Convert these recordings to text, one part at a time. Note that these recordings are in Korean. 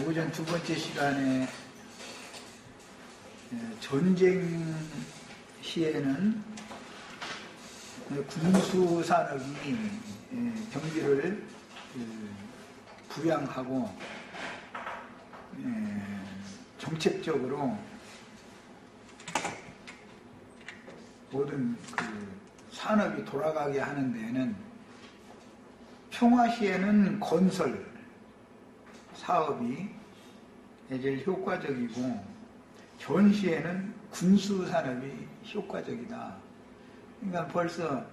오전 두 번째 시간에 전쟁 시에는 군수산업이 경기를 부양하고 정책적으로 모든 산업이 돌아가게 하는 데에는 평화시에는 건설 사업이 제일 효과적이고 전시에는 군수산업이 효과적이다. 그러니까 벌써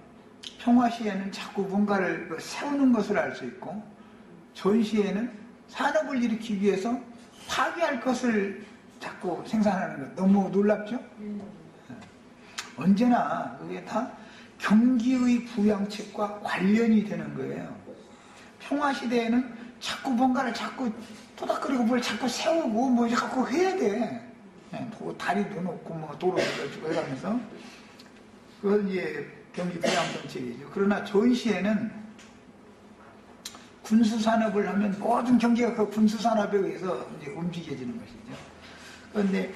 평화시에는 자꾸 뭔가를 세우는 것을 알 수 있고 전시에는 산업을 일으키기 위해서 파괴할 것을 자꾸 생산하는 것. 너무 놀랍죠? 언제나 그게 다 경기의 부양책과 관련이 되는 거예요. 평화시대에는 자꾸 뭔가를 자꾸 토닥거리고 뭘 자꾸 세우고 뭐 자꾸 해야 돼. 뭐 다리도 놓고 뭐 도로도 넣어주고 이러면서 그건 이제 경기 부양 정책이죠. 그러나 전시에는 군수산업을 하면 모든 경기가 그 군수산업에 의해서 이제 움직여지는 것이죠. 그런데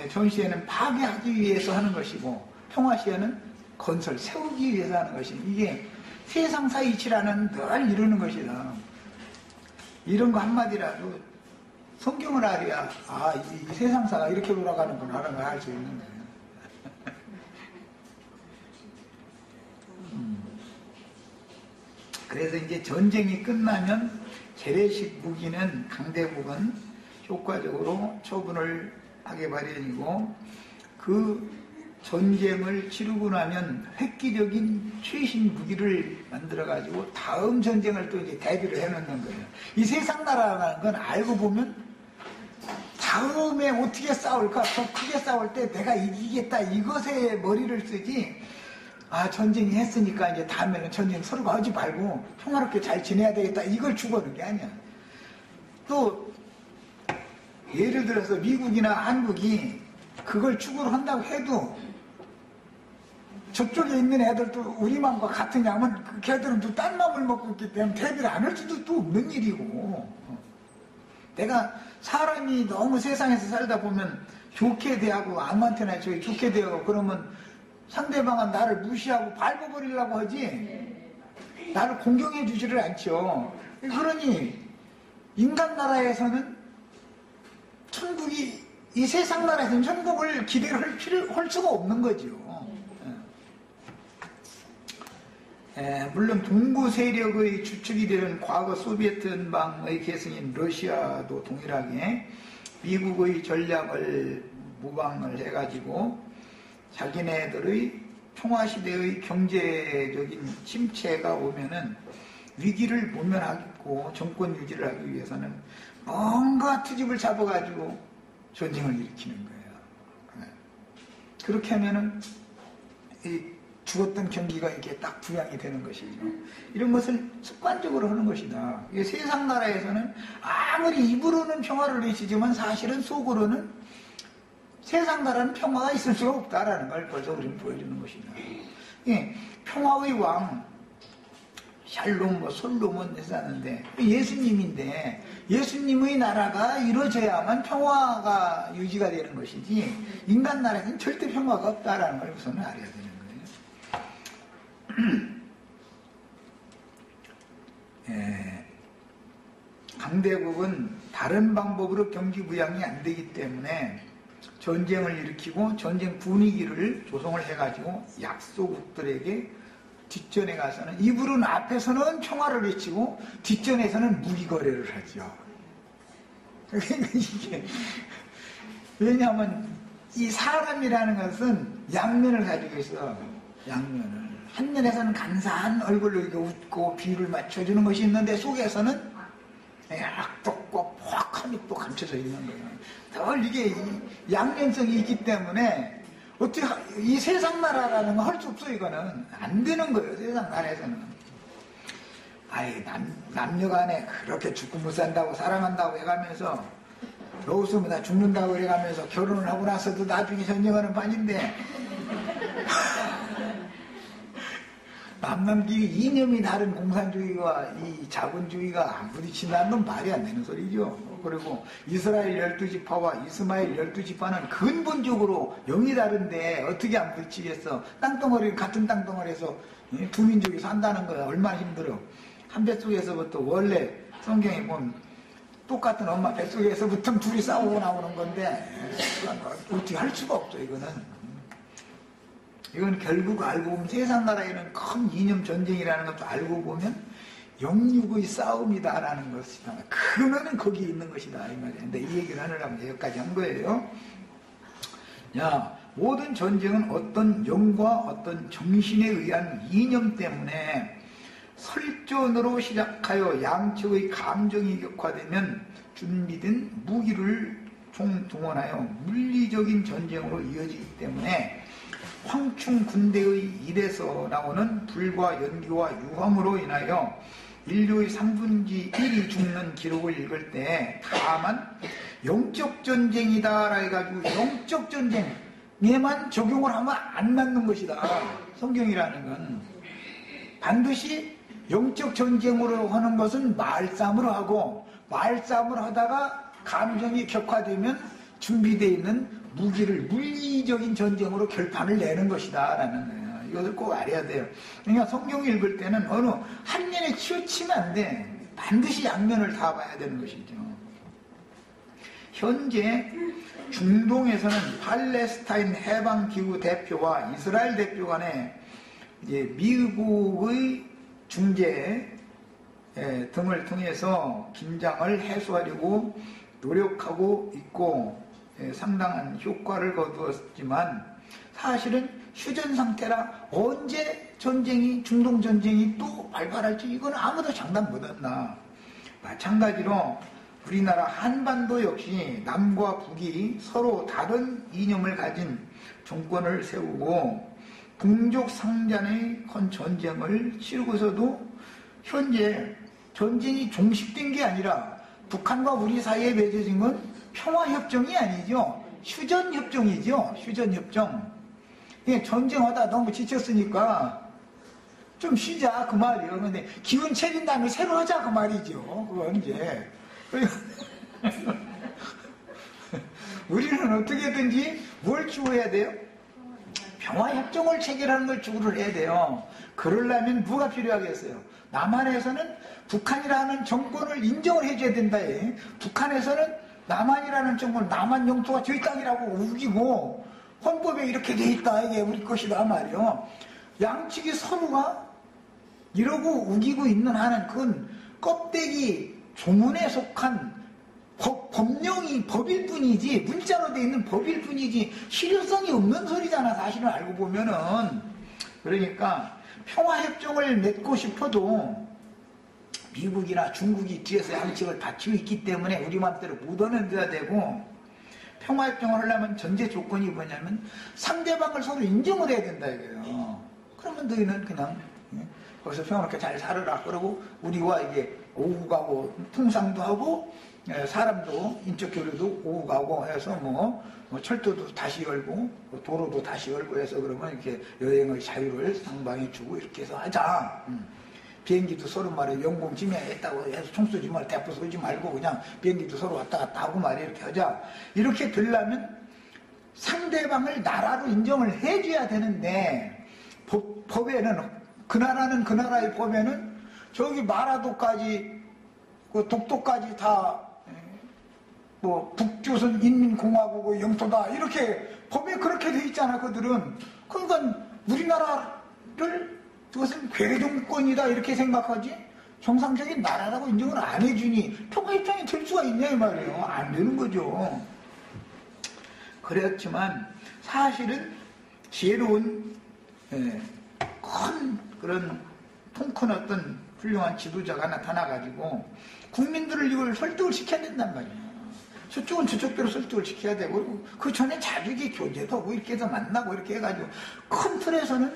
전시에는 파괴하기 위해서 하는 것이고 평화시에는 건설, 세우기 위해서 하는 것이고 이게 세상사 이치라는 늘 이루는 것이다. 이런 거 한마디라도 성경을 알아야 이 세상사가 이렇게 돌아가는구나 하는 걸 알 수 있는 거예요. 그래서 이제 전쟁이 끝나면 재래식 무기는 강대국은 효과적으로 처분을 하게 마련이고 그 전쟁을 치르고 나면 획기적인 최신 무기를 만들어가지고 다음 전쟁을 또 이제 대비를 해놓는 거예요. 이 세상 나라라는 건 알고 보면 다음에 어떻게 싸울까, 더 크게 싸울 때 내가 이기겠다 이것에 머리를 쓰지. 전쟁이 했으니까 이제 다음에는 전쟁 서로가 하지 말고 평화롭게 잘 지내야 되겠다 이걸 추구하는 게 아니야. 또 예를 들어서 미국이나 한국이 그걸 추구를 한다고 해도 저쪽에 있는 애들도 우리 맘과 같은 양은 그 걔들은 또 딴 맘을 먹고 있기 때문에 대비를 안 할 수도 또 없는 일이고, 내가 사람이 너무 세상에서 살다 보면 좋게 대하고 아무한테나 좋게 대하고 그러면 상대방은 나를 무시하고 밟아버리려고 하지 나를 공경해 주지를 않죠. 그러니 인간 나라에서는 천국이 이 세상 나라에서는 천국을 기대를 할 수가 없는 거죠. 물론 동구 세력의 주축이 되는 과거 소비에트 연방의 계승인 러시아도 동일하게 미국의 전략을 모방을 해가지고 자기네들의 평화시대의 경제적인 침체가 오면은 위기를 모면하고 정권 유지를 하기 위해서는 뭔가 트집을 잡아가지고 전쟁을 일으키는 거예요. 그렇게 하면은 이 죽었던 경기가 이렇게 딱 부양이 되는 것이죠. 이런 것을 습관적으로 하는 것이다. 세상 나라에서는 아무리 입으로는 평화를 외치지만 사실은 속으로는 세상 나라는 평화가 있을 수가 없다라는 걸 벌써 우리는 보여주는 것이다. 평화의 왕 샬롬, 솔로몬 했었는데 예수님인데 예수님의 나라가 이루어져야만 평화가 유지가 되는 것이지 인간 나라에서는 절대 평화가 없다라는 걸 우선은 알아야 되는 거예요. 강대국은 다른 방법으로 경기 부양이 안 되기 때문에 전쟁을 일으키고 전쟁 분위기를 조성을 해가지고 약소국들에게 뒷전에 가서는 입으로는 앞에서는 평화를 외치고 뒷전에서는 무기 거래를 하죠. 이게 왜냐하면 이 사람이라는 것은 양면을 가지고 있어. 양면을 한 면에서는 감사한 얼굴로 이렇게 웃고 비율을 맞춰주는 것이 있는데 속에서는 악독과 포악함이 또 감춰져 있는 거예요. 늘 이게 양면성이 있기 때문에 어떻게 이 세상 나라라는 거 할 수 없어. 이거는 안 되는 거예요. 세상 나라에서는 남녀간에 그렇게 죽고 못 산다고 사랑한다고 해가면서 너 웃으면 나 죽는다고 해가면서 결혼을 하고 나서도 나중에 전쟁하는 판인데 남남기 이념이 다른 공산주의와 이 자본주의가 안 부딪힌다는 건 말이 안 되는 소리죠. 그리고 이스라엘 12지파와 이스마엘 12지파는 근본적으로 영이 다른데 어떻게 안 부딪히겠어. 땅덩어리, 같은 땅덩어리에서 두 민족이 산다는 거야. 얼마나 힘들어. 한 뱃속에서부터 원래 성경에 보면 똑같은 엄마 뱃속에서부터 둘이 싸우고 나오는 건데 어떻게 할 수가 없어. 이건 결국 알고 보면 세상 나라에는 큰 이념 전쟁이라는 것도 알고 보면 영육의 싸움이다라는 것이다. 근원은 거기 있는 것이다 이 말이야. 근데 이 얘기를 하느라고 여기까지 한 거예요. 야, 모든 전쟁은 어떤 영과 어떤 정신에 의한 이념 때문에 설전으로 시작하여 양측의 감정이 격화되면 준비된 무기를 총동원하여 물리적인 전쟁으로 이어지기 때문에 황충 군대의 일에서 나오는 불과 연기와 유황으로 인하여 인류의 3분의 1이 죽는 기록을 읽을 때 다만 영적 전쟁이다 해가지고 영적 전쟁에만 적용을 하면 안 맞는 것이다. 성경이라는 건 반드시 영적 전쟁으로 하는 것은 말싸움으로 하고 말싸움을 하다가 감정이 격화되면 준비되어 있는 무기를 물리적인 전쟁으로 결판을 내는 것이다 라는 거예요. 이것을 꼭 알아야 돼요. 그러니까 성경 읽을 때는 어느 한 면에 치우치면 안 돼. 반드시 양면을 다 봐야 되는 것이죠. 현재 중동에서는 팔레스타인 해방기구 대표와 이스라엘 대표 간에 이제 미국의 중재 등을 통해서 긴장을 해소하려고 노력하고 있고 상당한 효과를 거두었지만 사실은 휴전 상태라 언제 중동 전쟁이 또 발발할지 이건 아무도 장담 못한다. 마찬가지로 우리나라 한반도 역시 남과 북이 서로 다른 이념을 가진 정권을 세우고 북녘 상잔의 전쟁을 치르고서도 현재 전쟁이 종식된 게 아니라 북한과 우리 사이에 맺어진 건 평화협정이 아니죠. 휴전협정이죠. 휴전협정. 전쟁하다 너무 지쳤으니까 좀 쉬자 그 말이에요. 근데 기운 차린 다음에 새로 하자 그 말이죠. 그건 이제 우리는 어떻게든지 뭘 추구해야 돼요? 평화협정을 체결하는 걸 추구를 해야 돼요. 그러려면 누가 필요하겠어요? 남한에서는 북한이라는 정권을 인정을 해줘야 된다. 북한에서는 남한이라는 정권, 남한 영토가 저희 땅이라고 우기고 헌법에 이렇게 돼 있다. 이게 우리 것이다 말이요. 양측이 서로가 이러고 우기고 있는 한은 그건 껍데기 조문에 속한 법령이 법일 뿐이지 문자로 돼 있는 법일 뿐이지 실효성이 없는 소리잖아. 사실은 알고 보면은. 그러니까 평화협정을 맺고 싶어도 미국이나 중국이 뒤에서 양측을 받치고 있기 때문에 우리 마음대로 못 얻어야 되고 평화협정을 하려면 전제 조건이 뭐냐면 상대방을 서로 인정을 해야 된다 이거예요. 그러면 너희는 그냥 거기서 평화롭게 잘 살아라. 그러고 우리와 이게 오고 가고 통상도 하고 사람도 인적 교류도 오고 가고 해서 뭐 철도도 다시 열고 도로도 다시 열고 해서 그러면 이렇게 여행의 자유를 상방에 주고 이렇게 해서 하자. 비행기도 서로 말해 영공 침해했다고 해서 총 쏘지 말고 대포 쏘지 말고 그냥 비행기도 서로 왔다 갔다 하고 말이야 이렇게 하자. 이렇게 되려면 상대방을 나라로 인정을 해줘야 되는데 법에는 그 나라는 그 나라의 법에는 저기 마라도까지 그 독도까지 다 뭐 북조선 인민공화국의 영토다 이렇게 법에 그렇게 돼 있잖아. 그들은 그러니까 우리나라를 그것은 괴뢰정권이다 이렇게 생각하지 정상적인 나라라고 인정을 안 해주니 평화협정이 될 수가 있냐 이 말이에요. 안 되는 거죠. 그렇지만 사실은 지혜로운 큰 그런 통큰 어떤 훌륭한 지도자가 나타나가지고 국민들을 이걸 설득을 시켜야 된단 말이에요. 저쪽은 저쪽대로 설득을 시켜야 되고 그 전에 자주기 교제도 하고 이렇게 해서 만나고 이렇게 해가지고 큰 틀에서는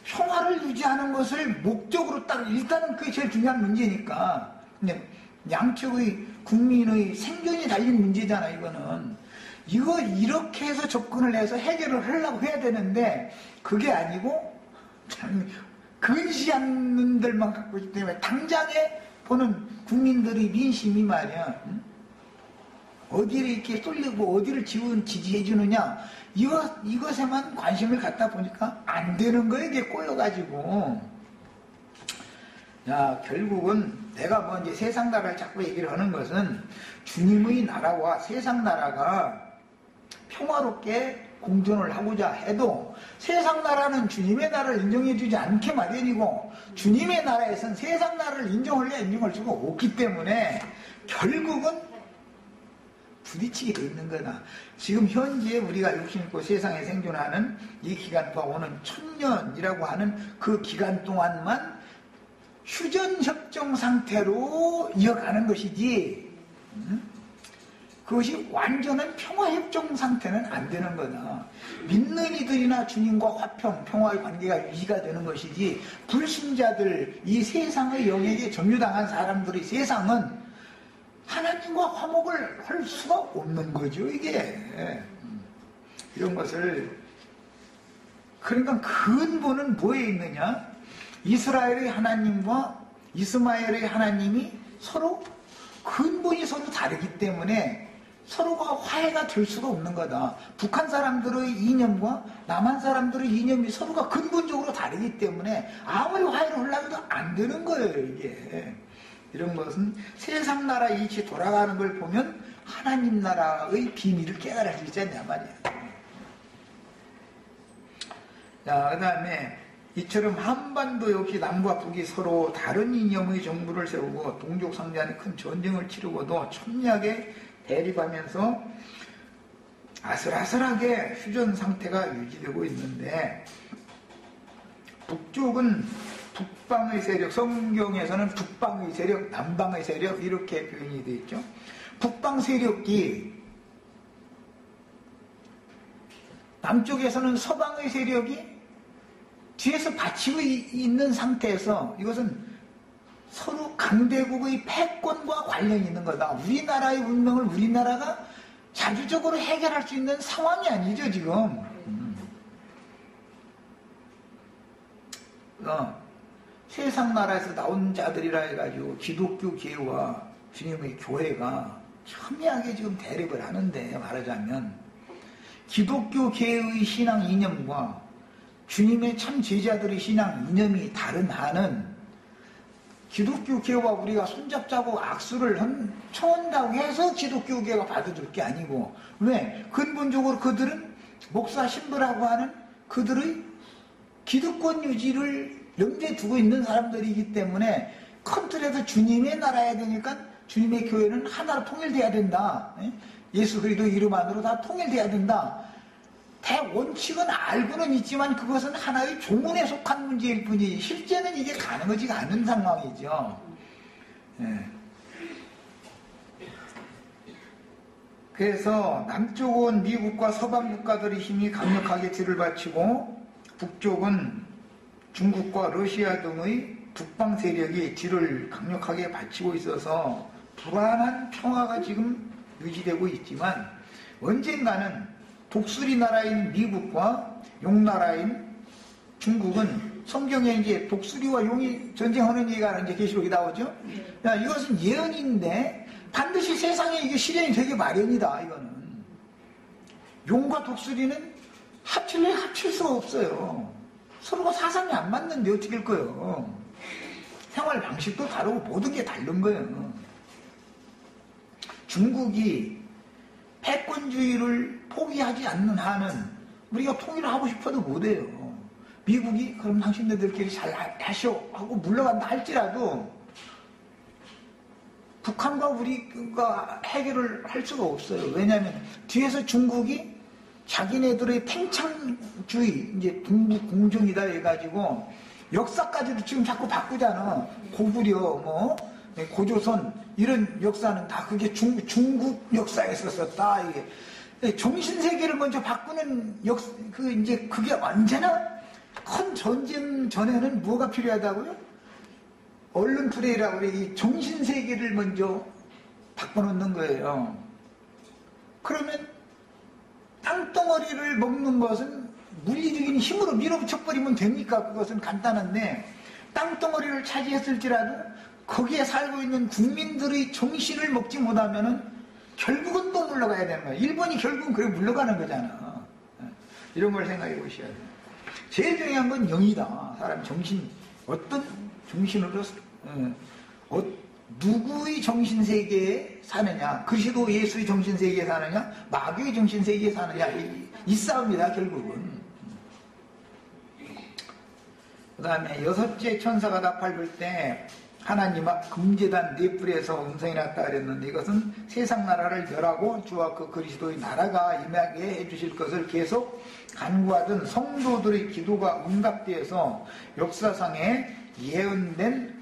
평화를 유지하는 것을 목적으로 딱 일단은 그게 제일 중요한 문제니까. 근데 양측의 국민의 생존이 달린 문제잖아 이거는. 이거 이렇게 해서 접근을 해서 해결을 하려고 해야 되는데 그게 아니고 참 근시한 눈들만 갖고 있기 때문에 당장에 보는 국민들의 민심이 말이야. 어디를 이렇게 쏠리고 어디를 지지해 주느냐, 이것에만 관심을 갖다 보니까 안 되는 거예요. 이게 꼬여가지고. 야, 결국은 내가 뭐 이제 세상 나라를 자꾸 얘기를 하는 것은 주님의 나라와 세상 나라가 평화롭게 공존을 하고자 해도 세상 나라는 주님의 나라를 인정해 주지 않게 마련이고, 주님의 나라에선 세상 나라를 인정할래 인정할 수가 없기 때문에 결국은 부딪히게 돼 있는 거다. 지금 현재 우리가 육신 있고 세상에 생존하는 이 기간 동안 오는 1000년이라고 하는 그 기간 동안만 휴전협정 상태로 이어가는 것이지, 그것이 완전한 평화협정 상태는 안 되는 거다. 믿는 이들이나 주님과 화평, 평화의 관계가 유지가 되는 것이지, 불신자들, 이 세상의 영역에 점유당한 사람들의 세상은 하나님과 화목을 할 수가 없는 거죠, 이게. 이런 것을, 그러니까 근본은 뭐에 있느냐? 이스라엘의 하나님과 이스마엘의 하나님이 서로 근본이 서로 다르기 때문에 서로가 화해가 될 수가 없는 거다. 북한 사람들의 이념과 남한 사람들의 이념이 서로가 근본적으로 다르기 때문에 아무리 화해를 하려고 해도 안 되는 거예요, 이게. 이런 것은 세상 나라 이치 돌아가는 걸 보면 하나님 나라의 비밀을 깨달을 수 있지 않냐 말이야. 자, 그 다음에 이처럼 한반도 역시 남과 북이 서로 다른 이념의 정부를 세우고 동족 상잔의 큰 전쟁을 치르고도 첨예하게 대립하면서 아슬아슬하게 휴전 상태가 유지되고 있는데, 북쪽은 북방의 세력, 성경에서는 북방의 세력, 남방의 세력 이렇게 표현이 되어 있죠. 북방 세력이 남쪽에서는 서방의 세력이 뒤에서 받치고 있는 상태에서 이것은 서로 강대국의 패권과 관련이 있는 거다. 우리나라의 운명을 우리나라가 자주적으로 해결할 수 있는 상황이 아니죠, 지금. 세상 나라에서 나온 자들이라 해가지고 기독교 계와 주님의 교회가 첨예하게 지금 대립을 하는데, 말하자면 기독교 계의 신앙 이념과 주님의 참 제자들의 신앙 이념이 다른 한은 기독교계와 우리가 손잡자고 악수를 청한다고 해서 기독교계가 받아줄 게 아니고, 왜? 근본적으로 그들은 목사 신부라고 하는 그들의 기득권 유지를 염두에 두고 있는 사람들이기 때문에 큰 틀에서 주님의 나라야 되니까 주님의 교회는 하나로 통일돼야 된다. 예수 그리스도 이름 안으로 다 통일돼야 된다. 대원칙은 알고는 있지만 그것은 하나의 조문에 속한 문제일 뿐이지 실제는 이게 가능하지가 않은 상황이죠. 그래서 남쪽은 미국과 서방 국가들의 힘이 강력하게 뒤를 바치고, 북쪽은 중국과 러시아 등의 북방 세력이 뒤를 강력하게 바치고 있어서 불안한 평화가 지금 유지되고 있지만, 언젠가는 독수리 나라인 미국과 용나라인 중국은, 성경에 이제 독수리와 용이 전쟁하는 얘기가 이제 계시록에 나오죠. 야, 이것은 예언인데 반드시 세상에 이게 실현이 되게 마련이다. 이거는 용과 독수리는 합칠래 합칠 수가 없어요. 서로가 사상이 안 맞는데 어떻게 할 거예요? 생활 방식도 다르고 모든 게 다른 거예요. 중국이 패권주의를 포기하지 않는 한은 우리가 통일을 하고 싶어도 못해요. 미국이 그럼 당신네들끼리 잘 하시오 하고 물러간다 할지라도 북한과 우리가 해결을 할 수가 없어요. 왜냐하면 뒤에서 중국이 자기네들의 팽창주의, 이제 동북 공정이다 해가지고 역사까지도 지금 자꾸 바꾸잖아. 고구려, 뭐 고조선 이런 역사는 다 그게 중국 역사에서 썼다. 이게 정신세계를 먼저 바꾸는 이제 그게 언제나 큰 전쟁 전에는 뭐가 필요하다고요? 얼른 플레이라고 이 정신세계를 먼저 바꿔놓는 거예요. 그러면 땅덩어리를 먹는 것은 물리적인 힘으로 밀어붙여버리면 됩니까? 그것은 간단한데 땅덩어리를 차지했을지라도 거기에 살고 있는 국민들의 정신을 먹지 못하면은 결국은 또 물러가야 되는 거야. 일본이 결국은 그래 물러가는 거잖아. 이런 걸 생각해 보셔야 돼요. 제일 중요한 건 영이다. 사람 정신, 어떤 정신으로 누구의 정신세계에 사느냐, 그리스도 예수의 정신세계에 사느냐, 마귀의 정신세계에 사느냐, 이 싸움이다 결국은. 그 다음에 여섯째 천사가 답할 때 하나님 앞 금제단 네 뿔에서 음성이 났다 그랬는데, 이것은 세상 나라를 멸하고 주와 그 그리스도의 나라가 임하게 해주실 것을 계속 간구하던 성도들의 기도가 응답되어서 역사상에 예언된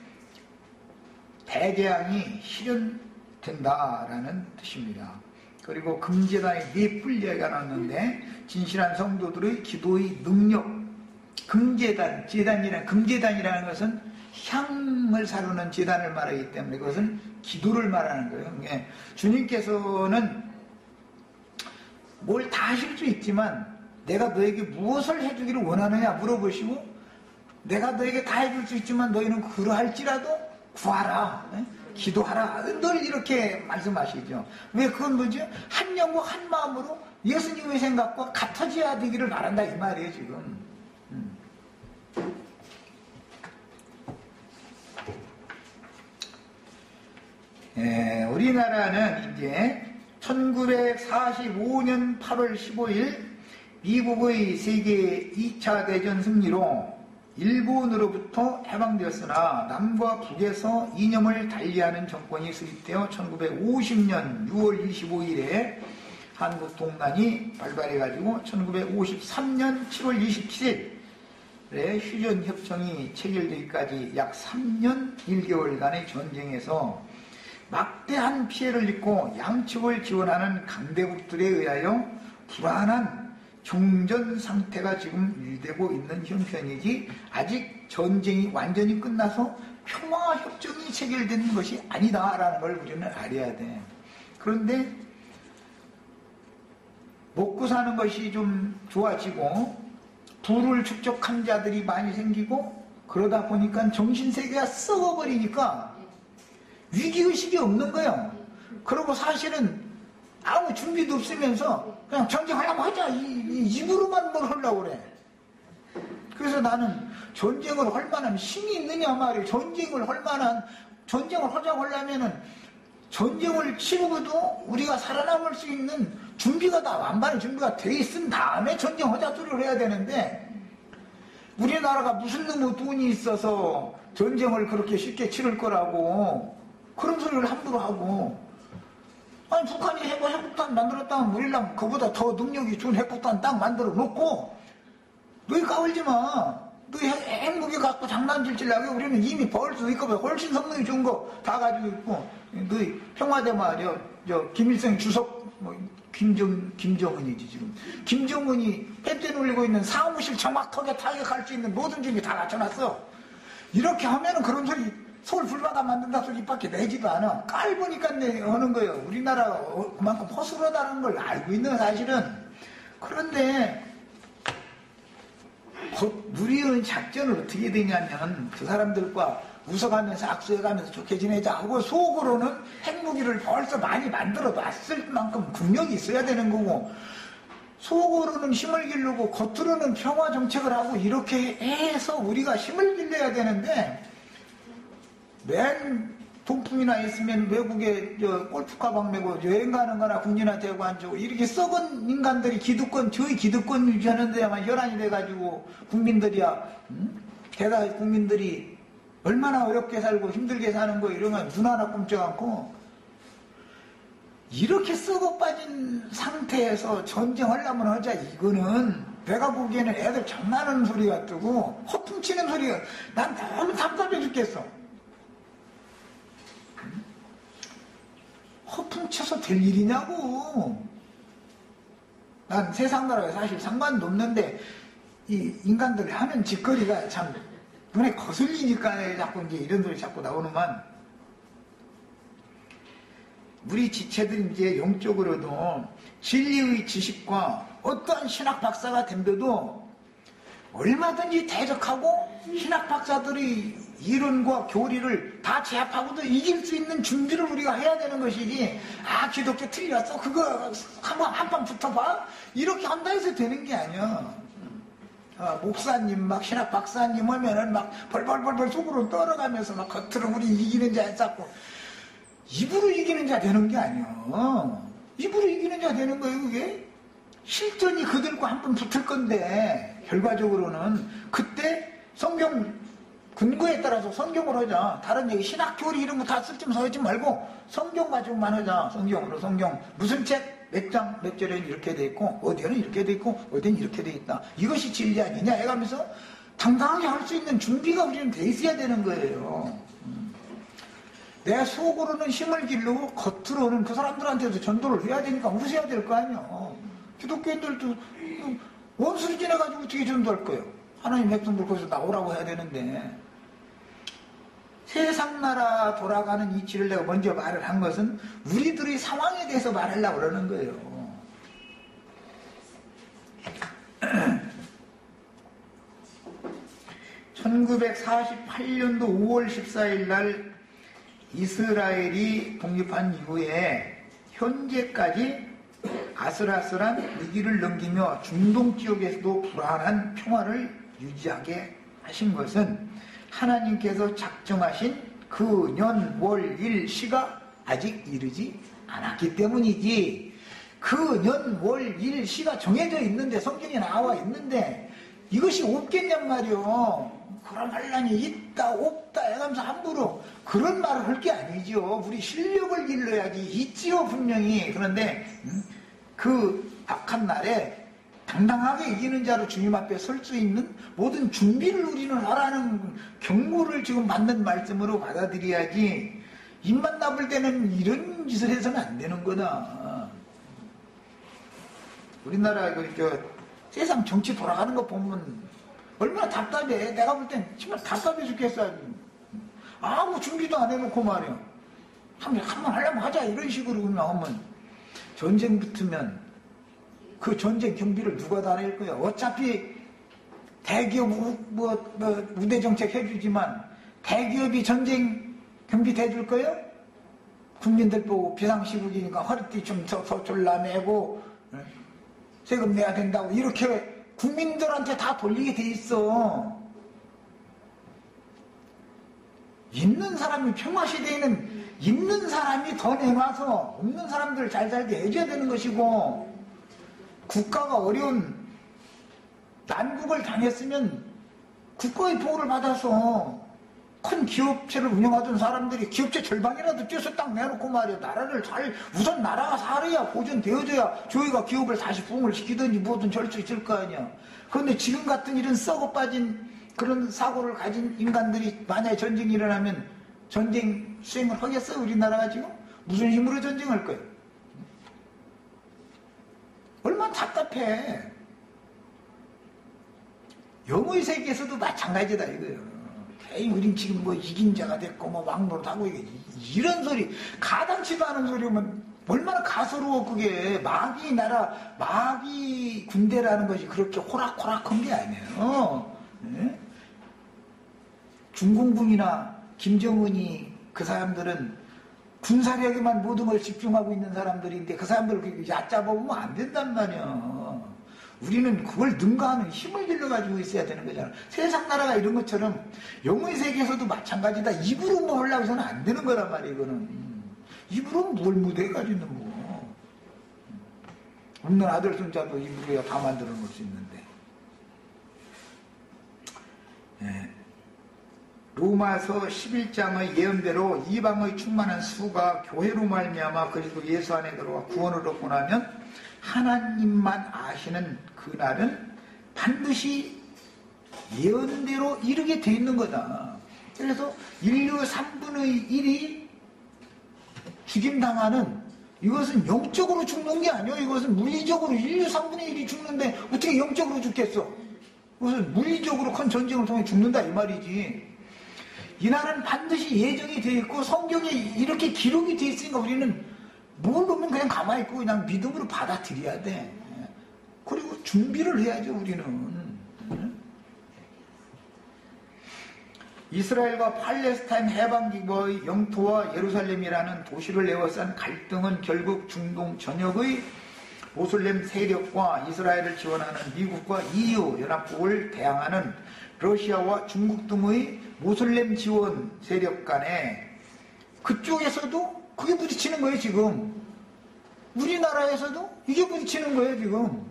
대재앙이 실현된다라는 뜻입니다. 그리고 금제단의 네 뿔 이야기가 나왔는데, 진실한 성도들의 기도의 능력, 금제단, 금제단이라는 것은 향을 사르는 제단을 말하기 때문에 그것은 기도를 말하는 거예요. 주님께서는 뭘 다 하실 수 있지만 내가 너에게 무엇을 해주기를 원하느냐 물어보시고, 내가 너에게 다 해줄 수 있지만 너희는 그러할지라도 구하라, 기도하라, 늘 이렇게 말씀하시죠. 왜? 그건 뭐죠? 한 영과 한 마음으로 예수님의 생각과 같아져야 되기를 바란다 이 말이에요 지금. 우리나라는 이제 1945년 8월 15일 미국의 세계 2차 대전 승리로 일본으로부터 해방되었으나 남과 북에서 이념을 달리하는 정권이 수립되어 1950년 6월 25일에 한국 동란이 발발해가지고 1953년 7월 27일에 휴전협정이 체결되기까지 약 3년 1개월간의 전쟁에서 막대한 피해를 입고 양측을 지원하는 강대국들에 의하여 불안한 종전 상태가 지금 유지되고 있는 형편이지, 아직 전쟁이 완전히 끝나서 평화협정이 체결되는 것이 아니다라는 걸 우리는 알아야 돼. 그런데 먹고 사는 것이 좀 좋아지고 부를 축적한 자들이 많이 생기고 그러다 보니까 정신세계가 썩어버리니까 위기의식이 없는 거예요. 그리고 사실은 아무 준비도 없으면서 그냥 전쟁하려면 하자 이 입으로만 뭘 하려고 그래. 그래서 나는 전쟁을 할 만한 힘이 있느냐 말이에요. 전쟁을 하자고 하려면은 전쟁을 치르고도 우리가 살아남을 수 있는 준비가 다 완반의 준비가 돼 있은 다음에 전쟁하자 소리를 해야 되는데, 우리나라가 무슨 놈의 돈이 있어서 전쟁을 그렇게 쉽게 치를 거라고 그런 소리를 함부로 하고, 아니 북한이 핵폭탄 만들었다면 우리랑 그보다 더 능력이 좋은 핵폭탄 딱 만들어 놓고 너희 까불지 마. 너희 핵무기 갖고 장난질질라고. 우리는 이미 벌써 너희 거보다 훨씬 성능이 좋은 거 다 가지고 있고, 너희 평화대 말이야. 김일성 주석 김정은이지 지금. 김정은이 펜대 놀리고 있는 사무실 정확하게 타격할 수 있는 모든 준비 다 갖춰놨어. 이렇게 하면은 그런 소리 서울 불바다 만든다 소리밖에 내지도 않아. 깔보니까 하는 거예요. 우리나라가 그만큼 허술하다는 걸 알고 있는 사실은. 그런데 우리의 작전을 어떻게 되냐면, 그 사람들과 웃어가면서 악수해가면서 좋게 지내자 하고 속으로는 핵무기를 벌써 많이 만들어 놨을 만큼 국력이 있어야 되는 거고, 속으로는 힘을 기르고 겉으로는 평화 정책을 하고 이렇게 해서 우리가 힘을 길러야 되는데, 맨 동풍이나 있으면 외국에 골프 가방 메고 여행 가는 거나 국리나 대고 앉고 이렇게 썩은 인간들이 저희 기득권 유지하는 데만 혈안이 돼가지고 국민들이야, 게다가 국민들이 얼마나 어렵게 살고 힘들게 사는 거 이러면 눈 하나 꼼짝 않고, 이렇게 썩어 빠진 상태에서 전쟁하려면 하자, 이거는 내가 보기에는 애들 장난하는 소리 같고 허풍치는 소리가 난 너무 답답해 죽겠어. 허풍쳐서 될 일이냐고. 난 세상 나라에 사실 상관도 없는데 이 인간들이 하는 짓거리가 참 눈에 거슬리니까 자꾸 이제 이런 소리 자꾸 나오는만, 우리 지체들이 이제 영적으로도 진리의 지식과 어떠한 신학 박사가 됨에도 얼마든지 대적하고 신학 박사들의 이론과 교리를 다 제압하고도 이길 수 있는 준비를 우리가 해야 되는 것이지, 아, 기독교 틀렸어, 그거 한번 붙어봐, 이렇게 한다 해서 되는 게 아니야. 목사님, 막 신학 박사님 하면은 막 벌벌벌벌 속으로 떨어가면서 막 겉으로 우리 이기는 자 했었고, 입으로 이기는 자 되는 게 아니야. 입으로 이기는 자 되는 거예요, 그게. 실전이 그들과 한 번 붙을 건데, 결과적으로는 그때 성경 근거에 따라서 성경을 하자. 다른 얘기, 신학 교리 이런 거 다 쓸지 서지 말고 성경 가지고만 하자. 성경으로, 성경. 무슨 책, 몇 장, 몇 절에는 이렇게 돼 있고, 어디에는 이렇게 돼 있고, 어디에는 이렇게 돼 있다. 이것이 진리 아니냐 해가면서 당당하게 할 수 있는 준비가 우리는 돼 있어야 되는 거예요. 내 속으로는 힘을 기르고 겉으로는 그 사람들한테도 전도를 해야 되니까 웃어야 될 거 아니야. 기독교인들도 원수를 지내가지고 어떻게 전도할 거예요? 하나님 백성들 거기서 나오라고 해야 되는데. 세상 나라 돌아가는 이치를 내가 먼저 말을 한 것은 우리들의 상황에 대해서 말하려고 그러는 거예요. 1948년도 5월 14일 날 이스라엘이 독립한 이후에 현재까지 아슬아슬한 위기를 넘기며 중동 지역에서도 불안한 평화를 유지하게 하신 것은 하나님께서 작정하신 그 년, 월, 일, 시가 아직 이르지 않았기 때문이지. 그 년, 월, 일, 시가 정해져 있는데, 성경에 나와 있는데 이것이 없겠냔 말이요. 그런 환란이 있다 없다 해가면서 함부로 그런 말을 할 게 아니죠. 우리 실력을 길러야지. 있지요, 분명히. 그런데 그 악한 날에 당당하게 이기는 자로 주님 앞에 설 수 있는 모든 준비를 우리는 하라는 경고를 지금 받는 말씀으로 받아들여야지, 입만 나쁠 때는 이런 짓을 해서는 안 되는 거다. 우리나라 세상 정치 돌아가는 거 보면 얼마나 답답해. 내가 볼 땐 정말 답답해 죽겠어. 아무 준비도 안 해놓고 말이야. 한번 하려면 하자, 이런 식으로 그냥 하면, 전쟁 붙으면 그 전쟁 경비를 누가 다 낼 거야? 어차피 대기업 우대 정책 해주지만 대기업이 전쟁 경비 대줄 거예요? 국민들 보고 비상시국이니까 허리띠 좀 더 졸라매고 세금 내야 된다고 이렇게 국민들한테 다 돌리게 돼 있어. 있는 사람이, 평화시대에는 있는 사람이 더 내놔서 없는 사람들 잘 살게 해줘야 되는 것이고, 국가가 어려운 난국을 당했으면 국가의 보호를 받아서 큰 기업체를 운영하던 사람들이 기업체 절반이라도 뛰어서 딱 내놓고 말이야. 나라를 우선 나라가 살아야 보존되어져야 저희가 기업을 다시 부흥을 시키든지 뭐든 될 수 있을 거 아니야. 그런데 지금 같은 이런 썩어 빠진 그런 사고를 가진 인간들이 만약에 전쟁이 일어나면 전쟁 수행을 하겠어요? 우리나라가 지금? 무슨 힘으로 전쟁할 거예요? 얼마나 답답해. 영의 세계에서도 마찬가지다 이거예요. 우린 지금 뭐 이긴 자가 됐고 뭐 왕노릇하고 이런 소리, 가당치도 않은 소리면 얼마나 가소로워. 그게 마귀 나라, 마귀 군대라는 것이 그렇게 호락호락한 게 아니에요. 네? 중공군이나 김정은이, 그 사람들은 군사력에만 모든 걸 집중하고 있는 사람들인데 그 사람들을 얕잡아보면 안 된단 말이야. 우리는 그걸 능가하는 힘을 길러가지고 있어야 되는 거잖아. 세상 나라가 이런 것처럼 영의 세계에서도 마찬가지다. 입으로 뭐 하려고 해서는 안 되는 거란 말이야, 이거는. 입으로 뭘 못해가지고 뭐. 없는 아들, 손자도 입으로야 다 만들어 놓을 수 있는데. 네. 로마서 11장의 예언대로 이방의 충만한 수가 교회로 말미암아 그리고 예수 안에 들어와 구원을 얻고 나면 하나님만 아시는 그날은 반드시 예언대로 이르게 돼 있는 거다. 그래서 인류 3분의 1이 죽임당하는, 이것은 영적으로 죽는 게 아니에요. 이것은 물리적으로 인류 3분의 1이 죽는데 어떻게 영적으로 죽겠어? 이것은 물리적으로 큰 전쟁을 통해 죽는다 이 말이지. 이날은 반드시 예정이 되어 있고 성경에 이렇게 기록이 되어 있으니까 우리는 뭘 보면 그냥 가만히 있고 그냥 믿음으로 받아들여야 돼. 그리고 준비를 해야죠, 우리는. 이스라엘과 팔레스타인 해방기구의 영토와 예루살렘이라는 도시를 에워싼 갈등은 결국 중동 전역의 모슬렘 세력과 이스라엘을 지원하는 미국과 EU 연합국을 대항하는 러시아와 중국 등의 모슬렘 지원 세력 간에 그쪽에서도 그게 부딪히는 거예요 지금. 우리나라에서도 이게 부딪히는 거예요 지금.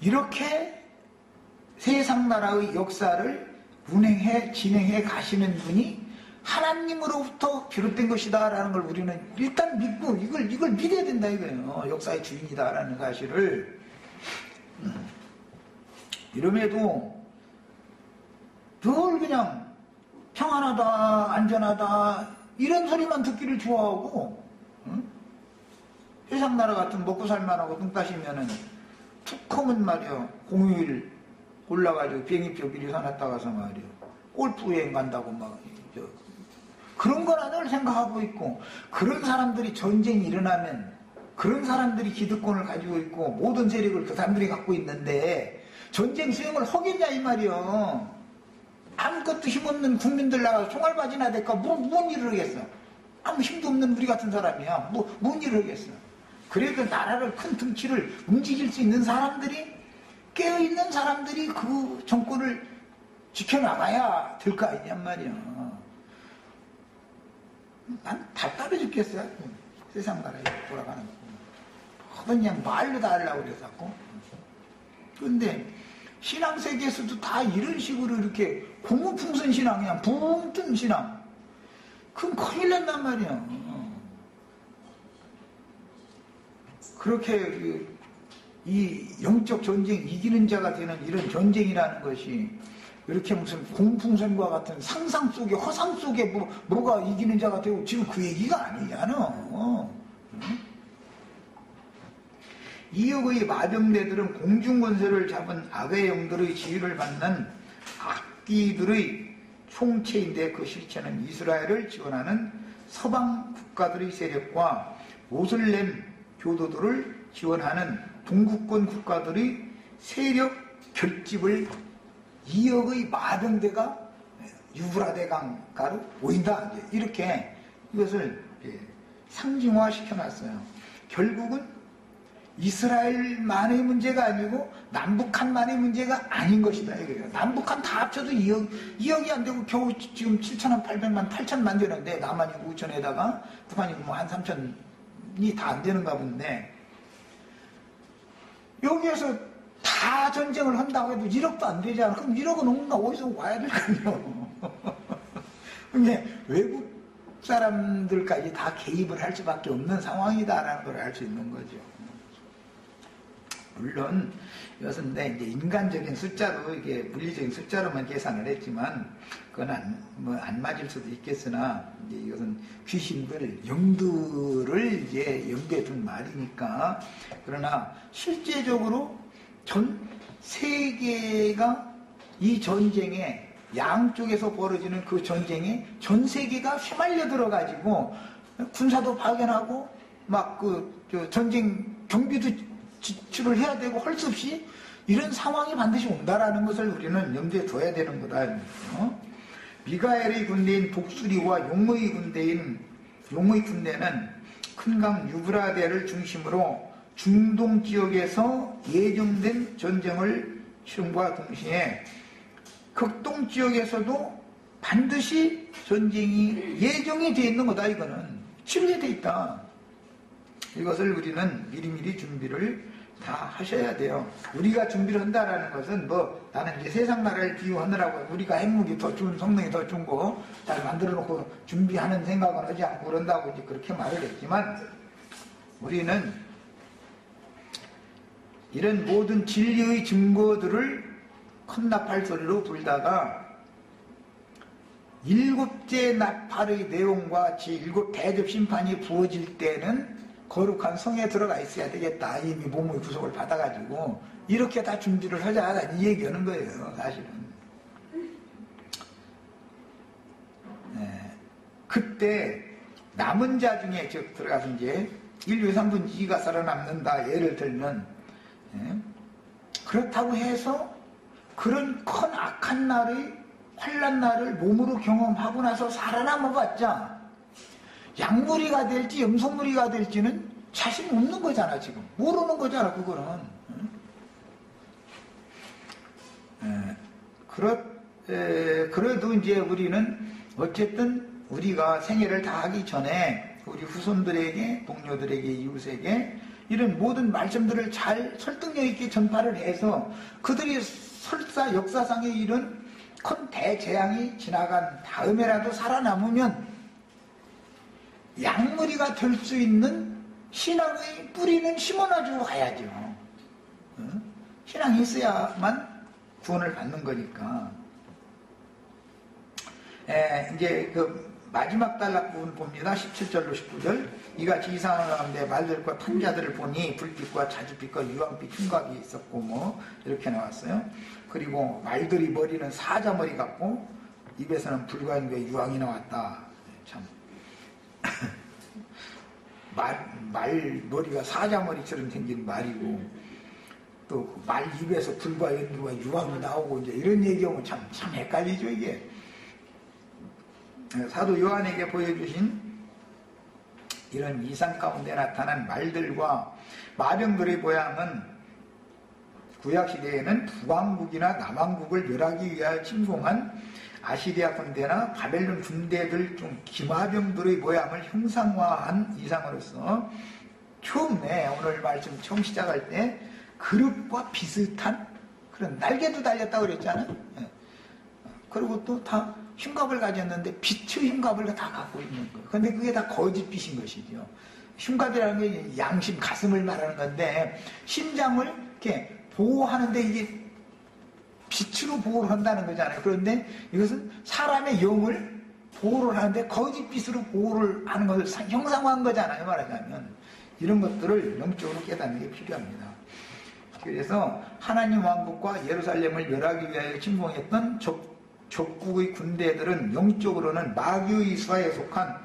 이렇게 세상 나라의 역사를 진행해 가시는 분이 하나님으로부터 비롯된 것이다 라는 걸 우리는 일단 믿고 이걸 믿어야 된다 이거예요. 역사의 주인이다 라는 사실을. 이럼에도 늘 그냥 평안하다 안전하다 이런 소리만 듣기를 좋아하고, 세상 나라 같은 먹고 살만하고 눈 따시면은 툭 하면 말이야 공휴일 올라가지고 비행기표 미리 사놨다 가서 말이야 골프 여행 간다고 막 그런 거나 늘 생각하고 있고, 그런 사람들이 전쟁이 일어나면 그런 사람들이 기득권을 가지고 있고 모든 세력을 그 사람들이 갖고 있는데 전쟁 수행을 하겠냐 이 말이야. 아무것도 힘없는 국민들 나가서 총알바지나 될까 뭔 일을 하겠어. 아무 힘도 없는 우리 같은 사람이야 뭔 일을 하겠어. 그래도 나라를 큰 등치를 움직일 수 있는 사람들이, 깨어있는 사람들이 그 정권을 지켜나가야 될 거 아니냐 말이야. 난 답답해 죽겠어요. 세상 나라에 돌아가는 거. 그냥 말로 다 하려고 그랬었고. 그런데 신앙 세계에서도 다 이런 식으로 이렇게 고무풍선 신앙이야. 붕 뜬 신앙. 그럼 큰일 난단 말이야. 그렇게 이 영적 전쟁 이기는 자가 되는 이런 전쟁이라는 것이 이렇게 무슨 공풍선과 같은 상상 속에 허상 속에 뭐가 이기는 자가 되고 지금 그 얘기가 아니잖아. 이역의 마병대들은 공중권세를 잡은 악의 영들의 지휘를 받는 악기들의 총체인데 그 실체는 이스라엘을 지원하는 서방 국가들의 세력과 모슬렘 교도들을 지원하는 동구권 국가들의 세력 결집을 이역의 마병대가 유브라데 강가로 보인다. 이렇게 이것을 상징화 시켜놨어요. 결국은 이스라엘만의 문제가 아니고 남북한만의 문제가 아닌 것이다. 이거예요. 남북한 다 합쳐도 2억이 안 되고 겨우 지금 7천만 8백만 8천만 되는데 남한이 5천에다가 북한이 뭐 한 3천이 다 안 되는가 본데 여기에서 다 전쟁을 한다고 해도 1억도 안 되잖아. 그럼 1억은 뭔가 어디서 와야 될 거 아니에요. 근데 외국 사람들까지 다 개입을 할 수밖에 없는 상황이다라는 걸 알 수 있는 거죠. 물론 이것은 이제 인간적인 숫자로 이게 물리적인 숫자로만 계산을 했지만 그건 안 맞을 수도 있겠으나 이제 이것은 귀신들, 영들을 이제 염두에 둔 말이니까. 그러나 실제적으로 전 세계가 이 전쟁에 양쪽에서 벌어지는 그 전쟁에 전 세계가 휘말려 들어가지고 군사도 파견하고 막 전쟁 경비도 지출을 해야 되고 할 수 없이 이런 상황이 반드시 온다라는 것을 우리는 염두에 둬야 되는 거다. 미가엘의 군대인 독수리와 용의 군대는 큰 강 유브라데를 중심으로 중동 지역에서 예정된 전쟁을 치름과 동시에 극동 지역에서도 반드시 전쟁이 예정이 되어 있는 거다. 이거는 치르게 되어 있다. 이것을 우리는 미리미리 준비를 다 하셔야 돼요. 우리가 준비를 한다라는 것은 나는 이제 세상 나라를 비유하느라고 우리가 핵무기 더 좋은 성능이 더 좋은 거 잘 만들어 놓고 준비하는 생각은 하지 않고 그런다고 이제 그렇게 말을 했지만 우리는 이런 모든 진리의 증거들을 컵나팔 소리로 불다가 7째 나팔의 내용과 제7 대접 심판이 부어질 때는 거룩한 성에 들어가 있어야 되겠다. 이미 몸의 구속을 받아가지고 이렇게 다 준비를 하자. 이 얘기하는 거예요. 사실은. 그때 남은 자 중에 즉 들어가서 이제 1, 2, 3분 2가 살아남는다. 예를 들면 그렇다고 해서 그런 큰 악한 날의 환난 날을 몸으로 경험하고 나서 살아남아봤자 약물이가 될지 염소물이가 될지는 자신 없는 거잖아. 지금 모르는 거잖아. 그거는. 그래도 이제 우리는 어쨌든 우리가 생애를 다하기 전에 우리 후손들에게, 동료들에게, 이웃에게 이런 모든 말씀들을 잘 설득력 있게 전파를 해서 그들이 설사 역사상의 이런 큰 대재앙이 지나간 다음에라도 살아남으면 약물이가 될 수 있는 신앙의 뿌리는 심어놔주고 가야죠. 신앙이 있어야만 구원을 받는 거니까. 이제 그 마지막 단락 부분 봅니다. 17절로 19절. 이같이 이상한 가운데 말들과 탐자들을 보니 불빛과 자주빛과 유황빛 흉곽이 있었고 뭐 이렇게 나왔어요. 그리고 말들이 머리는 사자머리 같고 입에서는 불과 유황이 나왔다. 참 말 머리가 사자머리처럼 생긴 말이고 또 말 입에서 불과 연기와 유황이 나오고 이제 이런 얘기하면 참 헷갈리죠 이게. 사도 요한에게 보여주신 이런 이상 가운데 나타난 말들과 마병들의 모양은 구약시대에는 북왕국이나 남왕국을 멸하기 위하여 침공한 아시리아 군대나 바벨론 군대들 중 기마병들의 모양을 형상화한 이상으로서 처음에 오늘 말씀 처음 시작할 때 그릇과 비슷한 그런 날개도 달렸다고 그랬잖아요. 그리고 또 다 흉갑을 가졌는데 빛의 흉갑을 다 갖고 있는 거예요. 그런데 그게 다 거짓빛인 것이죠. 흉갑이라는 게 양심, 가슴을 말하는 건데 심장을 이렇게 보호하는데 이게 빛으로 보호를 한다는 거잖아요. 그런데 이것은 사람의 영을 보호를 하는데 거짓빛으로 보호를 하는 것을 형상화한 거잖아요. 말하자면 이런 것들을 영적으로 깨닫는 게 필요합니다. 그래서 하나님 왕국과 예루살렘을 멸하기 위하여 침공했던 적국의 군대들은 영적으로는 마귀의 수하에 속한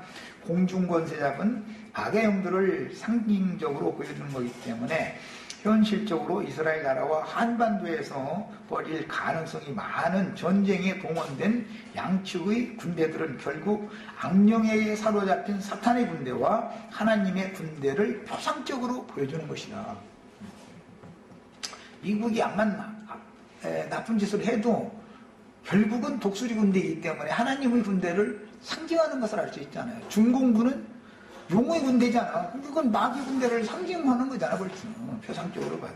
공중권세 잡은 악의 영들을 상징적으로 보여주는 것이기 때문에 현실적으로 이스라엘 나라와 한반도에서 벌일 가능성이 많은 전쟁에 동원된 양측의 군대들은 결국 악령에 사로잡힌 사탄의 군대와 하나님의 군대를 표상적으로 보여주는 것이다. 미국이 암만 나쁜 짓을 해도 결국은 독수리 군대이기 때문에 하나님의 군대를 상징하는 것을 알 수 있잖아요. 중공군은 용의 군대잖아. 그건 마귀 군대를 상징하는 거잖아, 벌써. 표상적으로 봐도.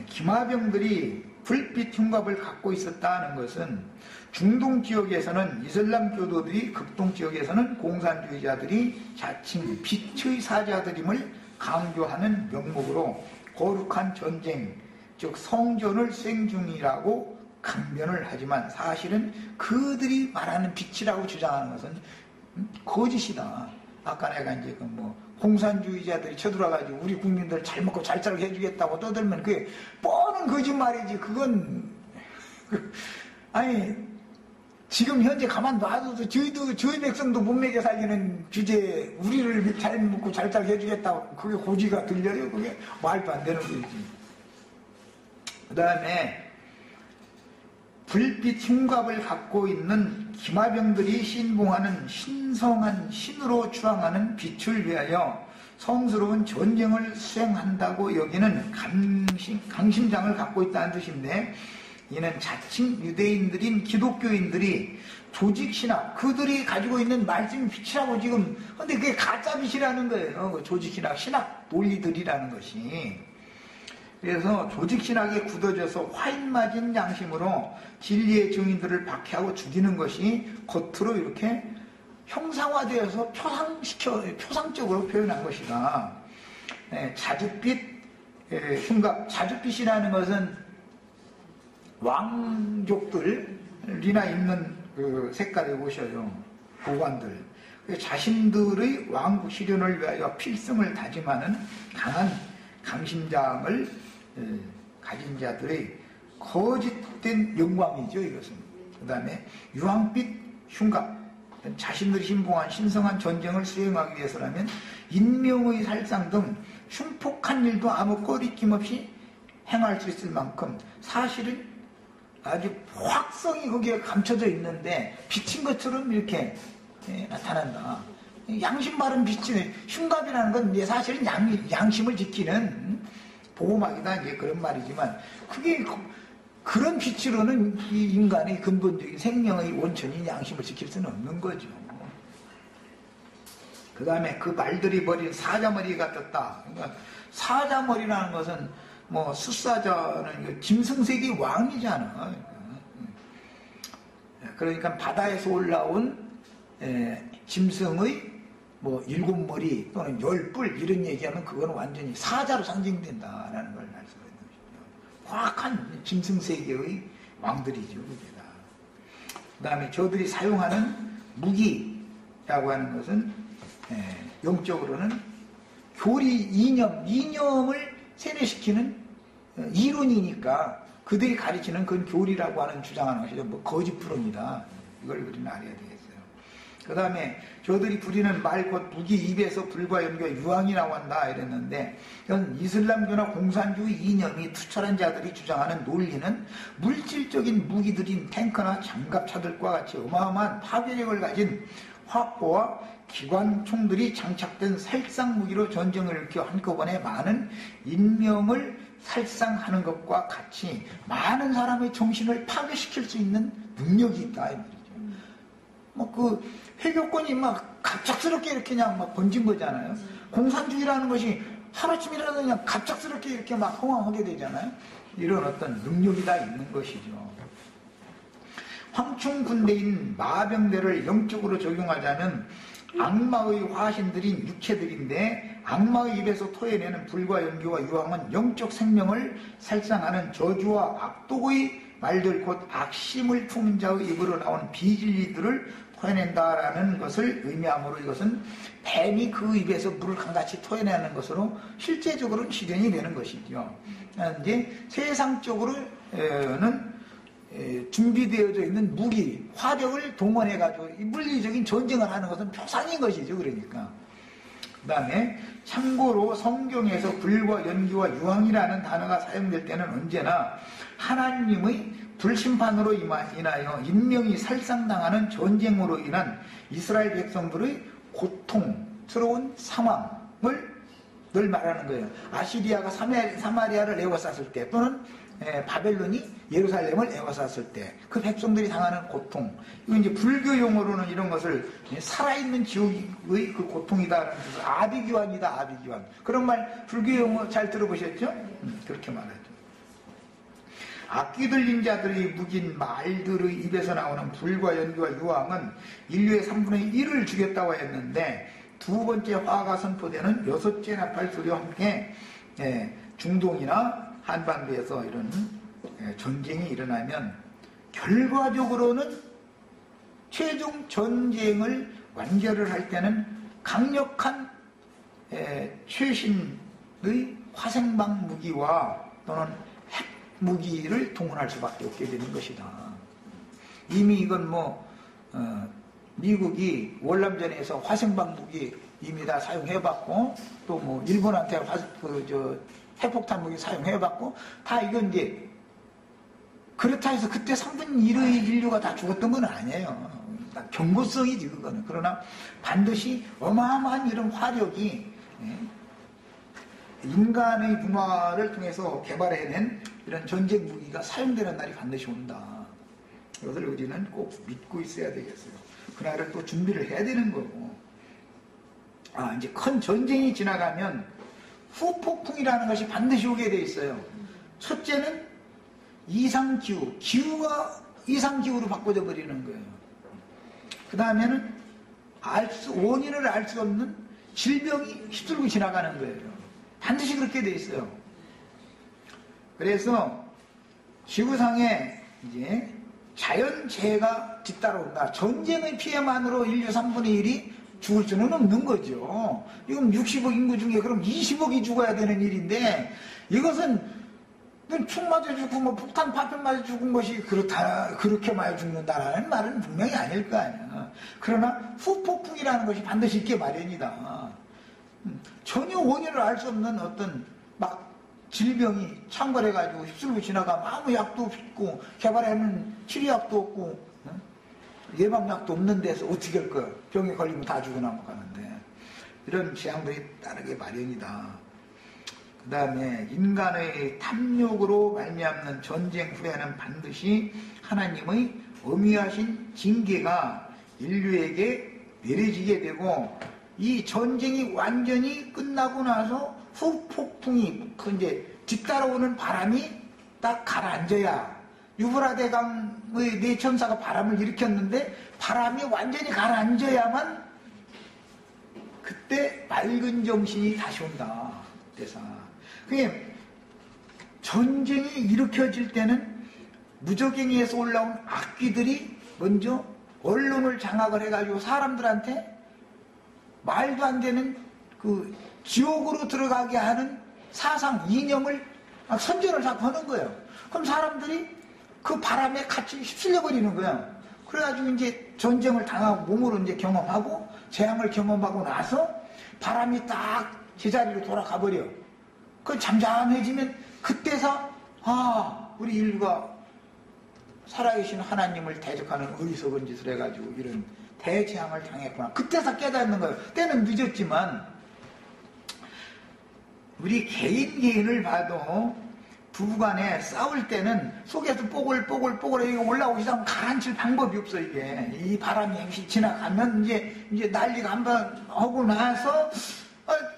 기마병들이 불빛 흉갑을 갖고 있었다는 것은 중동 지역에서는 이슬람 교도들이, 극동 지역에서는 공산주의자들이 자칭 빛의 사자들임을 강조하는 명목으로 거룩한 전쟁, 즉 성전을 수행 중이라고 강변을 하지만 사실은 그들이 말하는 빛이라고 주장하는 것은 거짓이다. 아까 내가 이제 그 뭐 공산주의자들이 쳐들어가지고 우리 국민들 잘 먹고 잘 살게 해주겠다고 떠들면 그게 뻔한 거짓말이지. 그건 아니 지금 현재 가만 놔둬도 저희 백성도 못 먹여 살리는 주제에 우리를 잘 먹고 잘 살게 해주겠다고 그게 고지가 들려요? 그게 말도 안 되는 거지. 그 다음에 불빛 흉갑을 갖고 있는 기마병들이 신봉하는 신성한 신으로 추앙하는 빛을 위하여 성스러운 전쟁을 수행한다고 여기는 강심장을 갖고 있다는 뜻인데 이는 자칭 유대인들인 기독교인들이 조직신학, 그들이 가지고 있는 말씀이 빛이라고 지금, 근데 그게 가짜 빛이라는 거예요. 그 조직신학, 신학 논리들이라는 것이. 그래서 조직신학에 굳어져서 화인 맞은 양심으로 진리의 증인들을 박해하고 죽이는 것이 겉으로 이렇게 형상화되어서 표상적으로 표현한 것이다. 자줏빛 흉갑, 자줏빛이라는 것은 왕족들이나 입는 그 색깔의 옷이에요. 보관들. 자신들의 왕국 실현을 위하여 필승을 다짐하는 강한 강심장을 가진 자들의 거짓된 영광이죠, 이것은. 그 다음에 유황빛 흉갑, 자신들이 신봉한 신성한 전쟁을 수행하기 위해서라면 인명의 살상 등 흉폭한 일도 아무 꺼리낌 없이 행할 수 있을 만큼 사실은 아주 확성이 거기에 감춰져 있는데 비친 것처럼 이렇게 나타난다. 양심 바른 빛이, 흉갑이라는 건 이제 사실은 양심을 지키는 보호막이다, 이제 그런 말이지만, 그게 그런 빛으로는 이 인간의 근본적인 생명의 원천인 양심을 지킬 수는 없는 거죠. 그 다음에 그 말들이 버린 사자머리가 떴다. 그러니까 사자머리라는 것은 뭐 숫사자는 짐승세계 왕이잖아. 그러니까 바다에서 올라온 짐승의 뭐 7머리 또는 10뿔 이런 얘기하면 그건 완전히 사자로 상징된다라는 걸 알 수가 있는 것이죠. 확한 짐승세계의 왕들이죠. 그 다음에 저들이 사용하는 무기라고 하는 것은 영적으로는 교리 이념을 세뇌시키는 이론이니까 그들이 가르치는 그건 교리라고 하는 주장하는 것이죠. 뭐 거짓부름이다. 이걸 우리는 알아야 되겠어요. 그 다음에 저들이 부리는 말 곧 무기 입에서 불과 연기와 유황이 나온다 이랬는데, 이건 이슬람교나 공산주의 이념이 투철한 자들이 주장하는 논리는 물질적인 무기들인 탱크나 장갑차들과 같이 어마어마한 파괴력을 가진 화포와 기관총들이 장착된 살상무기로 전쟁을 일으켜 한꺼번에 많은 인명을 살상하는 것과 같이 많은 사람의 정신을 파괴시킬 수 있는 능력이 있다. 뭐 그 회교권이 막 갑작스럽게 이렇게 그냥 막 번진 거잖아요. 공산주의라는 것이 하루쯤이라도 그냥 갑작스럽게 이렇게 막 흥황하게 되잖아요. 이런 어떤 능력이 다 있는 것이죠. 황충군대인 마병대를 영적으로 적용하자면 악마의 화신들인 육체들인데, 악마의 입에서 토해내는 불과 연기와 유황은 영적 생명을 살상하는 저주와 악독의 말들, 곧 악심을 품은 자의 입으로 나온 비진리들을 토해낸다라는 것을 의미하므로 이것은 뱀이 그 입에서 물을 강같이 토해내는 것으로 실제적으로는 실현이 되는 것이죠. 이제 세상적으로는 준비되어져 있는 무기, 화력을 동원해가지고 물리적인 전쟁을 하는 것은 표상인 것이죠. 그러니까. 그 다음에 참고로 성경에서 불과 연기와 유황이라는 단어가 사용될 때는 언제나 하나님의 불심판으로 인하여 인명이 살상당하는 전쟁으로 인한 이스라엘 백성들의 고통스러운 상황을 늘 말하는 거예요. 아시리아가 사마리아를 에워쌌을 때, 또는 바벨론이 예루살렘을 에워쌌을 때 그 백성들이 당하는 고통, 이거 이제 불교 용어로는 이런 것을 살아있는 지옥의 그 고통이다라는 뜻을, 아비규환이다, 아비규환. 그런 말 불교 용어 잘 들어보셨죠? 그렇게 말하죠. 악귀 들린 자들의 무긴 말들의 입에서 나오는 불과 연기와 유황은 인류의 3분의 1을 죽였다고 했는데, 두 번째 화가 선포되는 6째 나팔소리와 함께 중동이나 한반도에서 이런 전쟁이 일어나면 결과적으로는 최종 전쟁을 완결을 할 때는 강력한 최신의 화생방 무기와 또는 핵 무기를 동원할 수밖에 없게 되는 것이다. 이미 이건 미국이 월남전에서 화생방 무기 이미 다 사용해봤고, 또 뭐 일본한테 핵폭탄 무기 사용해봤고, 다 이건 이제 그렇다 해서 그때 3분의 1의 인류가 다 죽었던 건 아니에요. 경고성이지 그거는. 그러나 반드시 어마어마한 이런 화력이 인간의 문화를 통해서 개발해낸 이런 전쟁 무기가 사용되는 날이 반드시 온다. 이것을 우리는 꼭 믿고 있어야 되겠어요. 그날을 또 준비를 해야 되는 거고. 이제 큰 전쟁이 지나가면 후폭풍이라는 것이 반드시 오게 돼 있어요. 첫째는 이상기후, 기후가 이상기후로 바꿔져 버리는 거예요. 그 다음에는 원인을 알 수 없는 질병이 휩쓸고 지나가는 거예요. 반드시 그렇게 돼 있어요. 그래서 지구상에 이제 자연재해가 뒤따라온다. 전쟁의 피해만으로 인류 3분의 1이 죽을 수는 없는 거죠. 이건 60억 인구 중에 그럼 20억이 죽어야 되는 일인데, 이것은 총 맞아 죽고 뭐 폭탄 파편 맞아 죽은 것이 그렇게 많이 죽는다라는 말은 분명히 아닐 거 아니야. 그러나 후폭풍이라는 것이 반드시 있게 마련이다. 전혀 원인을 알 수 없는 어떤 막 질병이 창궐해가지고 휩쓸고 지나가면 아무 약도 없고 개발하는 치료약도 없고 예방약도 없는 데서 어떻게 할 거야. 병에 걸리면 다 죽어나가는데 이런 재앙들이 따르게 마련이다. 그 다음에 인간의 탐욕으로 말미암는 전쟁 후에는 반드시 하나님의 엄위하신 징계가 인류에게 내려지게 되고 이 전쟁이 완전히 끝나고 나서 후폭풍이 이제 뒤따라오는 바람이 딱 가라앉아야 유브라데강의 네 천사가 바람을 일으켰는데 바람이 완전히 가라앉아야만 그때 맑은 정신이 다시 온다. 그래서 그게 전쟁이 일으켜질 때는 무적행위에서 올라온 악귀들이 먼저 언론을 장악을 해가지고 사람들한테 말도 안 되는 그 지옥으로 들어가게 하는 사상 이념을 선전을 자꾸 하는 거예요. 그럼 사람들이 그 바람에 같이 휩쓸려 버리는 거예요. 그래가지고 이제 전쟁을 당하고 몸으로 이제 경험하고 재앙을 경험하고 나서 바람이 딱 제자리로 돌아가 버려. 그 잠잠해지면 그때서 우리 인류가 살아계신 하나님을 대적하는 어리석은 짓을 해가지고 이런 대재앙을 당했구나. 그때서 깨닫는 거예요. 때는 늦었지만 우리 개인을 봐도 부부간에 싸울 때는 속에서 뽀글뽀글 올라오기 하면 가라앉힐 방법이 없어. 이게 이 바람이 잠시 지나가면 이제 난리가 한번 하고 나서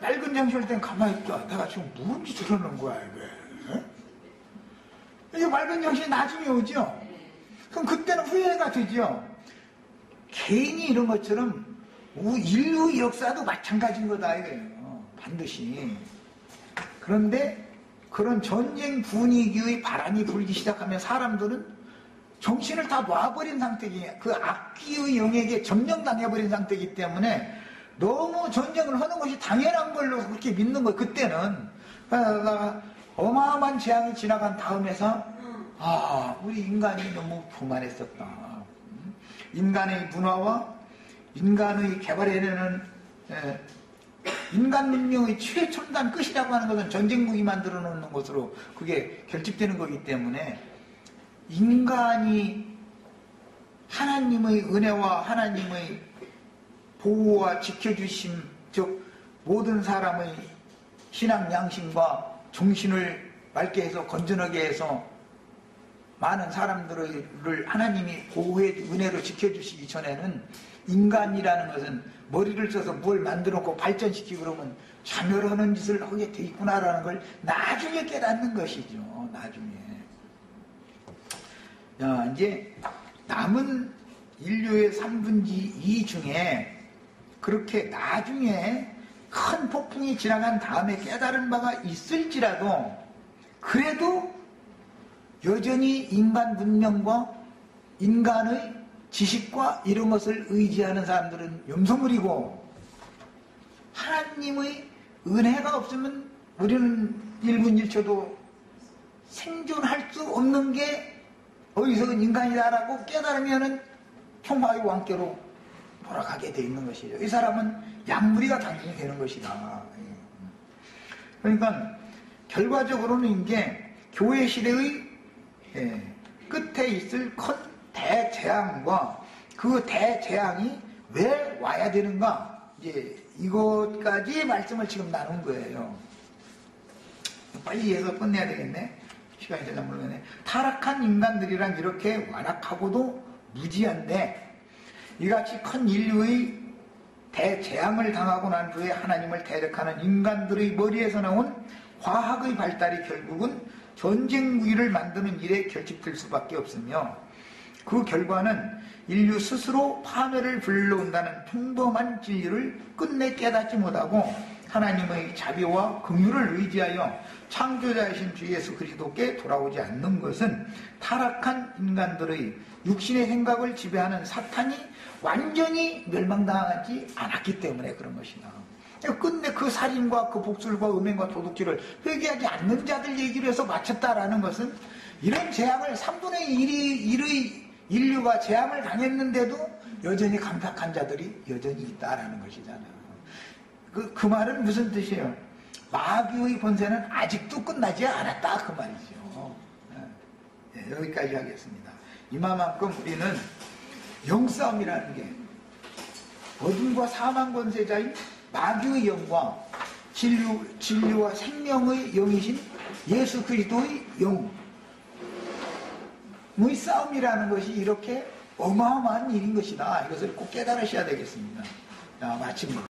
맑은 정신일 땐 가만히 있다. 내가 지금 무슨 짓을 하는 거야 이게. 이게 맑은 정신이 나중에 오죠. 그럼 그때는 후회가 되죠. 개인이 이런 것처럼 인류 역사도 마찬가지인 거다 이거예요. 반드시. 그런데 그런 전쟁 분위기의 바람이 불기 시작하면 사람들은 정신을 다 놔버린 상태이기, 그 악기의 영역에 점령당해버린 상태이기 때문에 너무 전쟁을 하는 것이 당연한 걸로 그렇게 믿는 거예요. 그때는 어마어마한 재앙이 지나간 다음에서 우리 인간이 너무 교만했었다. 인간의 문화와 인간의 개발해내는 인간 문명의 최첨단 끝이라고 하는 것은 전쟁 무기 만들어 놓는 것으로 그게 결집되는 거기 때문에 인간이 하나님의 은혜와 하나님의 보호와 지켜주심, 즉 모든 사람의 신앙 양심과 정신을 맑게 해서 건전하게 해서 많은 사람들을 하나님이 보호해 은혜로 지켜주시기 전에는 인간이라는 것은 머리를 써서 뭘 만들어놓고 발전시키고 그러면 자멸하는 짓을 하게 돼 있구나라는 걸 나중에 깨닫는 것이죠. 나중에. 이제 남은 인류의 3분의 2 중에 그렇게 나중에 큰 폭풍이 지나간 다음에 깨달은 바가 있을지라도 그래도 여전히 인간 문명과 인간의 지식과 이런 것을 의지하는 사람들은 염소물이고 하나님의 은혜가 없으면 우리는 1분 1초도 생존할 수 없는 게 어리석은 인간이다라고 깨달으면 평화의 왕께로 돌아가게 돼 있는 것이죠. 이 사람은 양무리가 당연히 되는 것이다. 그러니까 결과적으로는 이게 교회 시대의 끝에 있을 큰 대재앙과 그 대재앙이 왜 와야 되는가, 이제 이것까지 말씀을 지금 나눈 거예요. 빨리 해서 끝내야 되겠네. 시간이 되자 모르겠네. 타락한 인간들이란 이렇게 완악하고도 무지한데 이같이 큰 인류의 대재앙을 당하고 난 후에 하나님을 대적하는 인간들의 머리에서 나온 과학의 발달이 결국은 전쟁 무기를 만드는 일에 결집될 수밖에 없으며 그 결과는 인류 스스로 파멸을 불러온다는 평범한 진리를 끝내 깨닫지 못하고 하나님의 자비와 긍휼을 의지하여 창조자이신 주 예수 그리스도께 돌아오지 않는 것은 타락한 인간들의 육신의 생각을 지배하는 사탄이 완전히 멸망당하지 않았기 때문에 그런 것이다. 끝내 그 살인과 그 복술과 음행과 도둑질을 회개하지 않는 자들 얘기를 해서 마쳤다라는 것은 이런 재앙을 3분의 1의 인류가 재앙을 당했는데도 여전히 감탁한 자들이 여전히 있다라는 것이잖아요. 그 말은 무슨 뜻이에요? 마귀의 권세는 아직도 끝나지 않았다 그 말이죠. 여기까지 하겠습니다. 이만큼 우리는 영싸움이라는 게 어둠과 사망 권세자인 마귀의 영과 진리와 생명의 영이신 예수 그리스도의 영의 싸움이라는 것이 이렇게 어마어마한 일인 것이다. 이것을 꼭 깨달으셔야 되겠습니다. 자, 마칩니다.